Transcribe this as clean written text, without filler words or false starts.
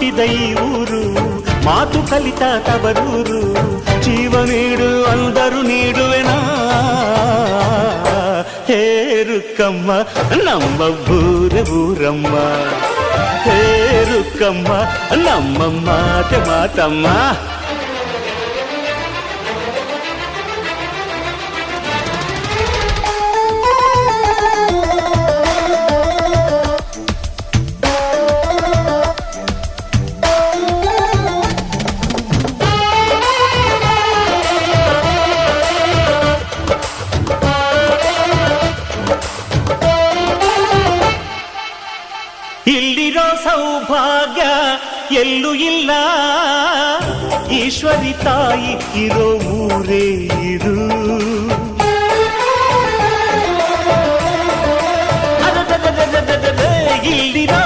ಹುಟ್ಟಿದ ಈ ಊರು ಮಾತು ಕಲಿತ ತವರೂರು ಜೀವ ನೀಡು ಅಂದರು ನೀಡುವೆನಾ ಹೇರುಕಮ್ಮ ನಮ್ಮ ಊರಮ್ಮ ಹೇರುಕಮ್ಮ ನಮ್ಮ ಮಾತಮ್ಮ ಇಲ್ಲಿರೋ ಸೌಭಾಗ್ಯ ಎಲ್ಲೂ ಇಲ್ಲ ಈಶ್ವರಿ ತಾಯಿ ಇರೋ ಊರೇ ಇದು ಇಲ್ಲಿರೋ